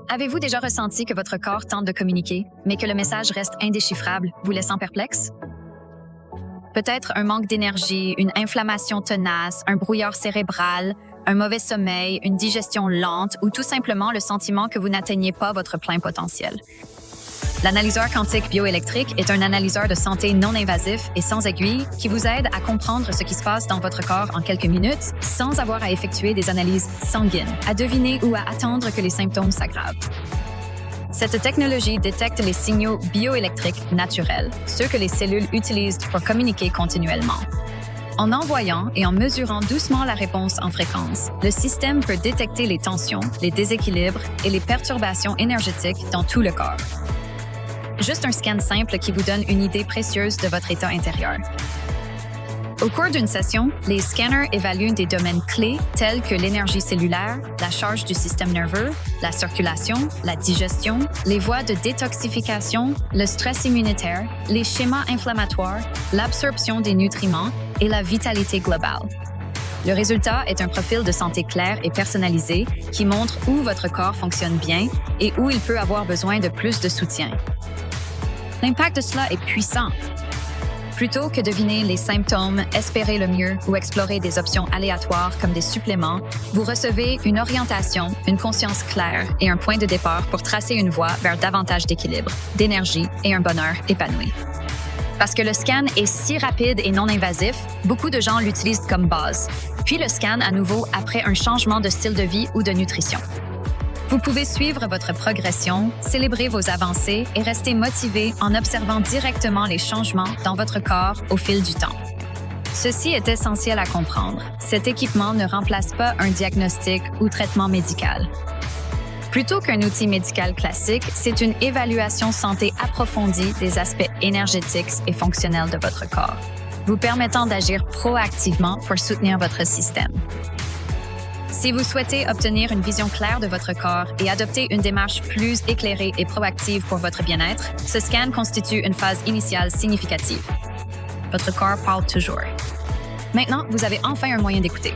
Avez-vous déjà ressenti que votre corps tente de communiquer, mais que le message reste indéchiffrable, vous laissant perplexe? Peut-être un manque d'énergie, une inflammation tenace, un brouillard cérébral, un mauvais sommeil, une digestion lente ou tout simplement le sentiment que vous n'atteignez pas votre plein potentiel. L'analyseur quantique bioélectrique est un analyseur de santé non invasif et sans aiguille qui vous aide à comprendre ce qui se passe dans votre corps en quelques minutes sans avoir à effectuer des analyses sanguines, à deviner ou à attendre que les symptômes s'aggravent. Cette technologie détecte les signaux bioélectriques naturels, ceux que les cellules utilisent pour communiquer continuellement. En envoyant et en mesurant doucement la réponse en fréquence, le système peut détecter les tensions, les déséquilibres et les perturbations énergétiques dans tout le corps. Juste un scan simple qui vous donne une idée précieuse de votre état intérieur. Au cours d'une session, les scanners évaluent des domaines clés tels que l'énergie cellulaire, la charge du système nerveux, la circulation, la digestion, les voies de détoxification, le stress immunitaire, les schémas inflammatoires, l'absorption des nutriments et la vitalité globale. Le résultat est un profil de santé clair et personnalisé qui montre où votre corps fonctionne bien et où il peut avoir besoin de plus de soutien. L'impact de cela est puissant. Plutôt que deviner les symptômes, espérer le mieux ou explorer des options aléatoires comme des suppléments, vous recevez une orientation, une conscience claire et un point de départ pour tracer une voie vers davantage d'équilibre, d'énergie et un bonheur épanoui. Parce que le scan est si rapide et non invasif, beaucoup de gens l'utilisent comme base, puis le scannent à nouveau après un changement de style de vie ou de nutrition. Vous pouvez suivre votre progression, célébrer vos avancées et rester motivé en observant directement les changements dans votre corps au fil du temps. Ceci est essentiel à comprendre. Cet équipement ne remplace pas un diagnostic ou traitement médical. Plutôt qu'un outil médical classique, c'est une évaluation santé approfondie des aspects énergétiques et fonctionnels de votre corps, vous permettant d'agir proactivement pour soutenir votre système. Si vous souhaitez obtenir une vision claire de votre corps et adopter une démarche plus éclairée et proactive pour votre bien-être, ce scan constitue une phase initiale significative. Votre corps parle toujours. Maintenant, vous avez enfin un moyen d'écouter.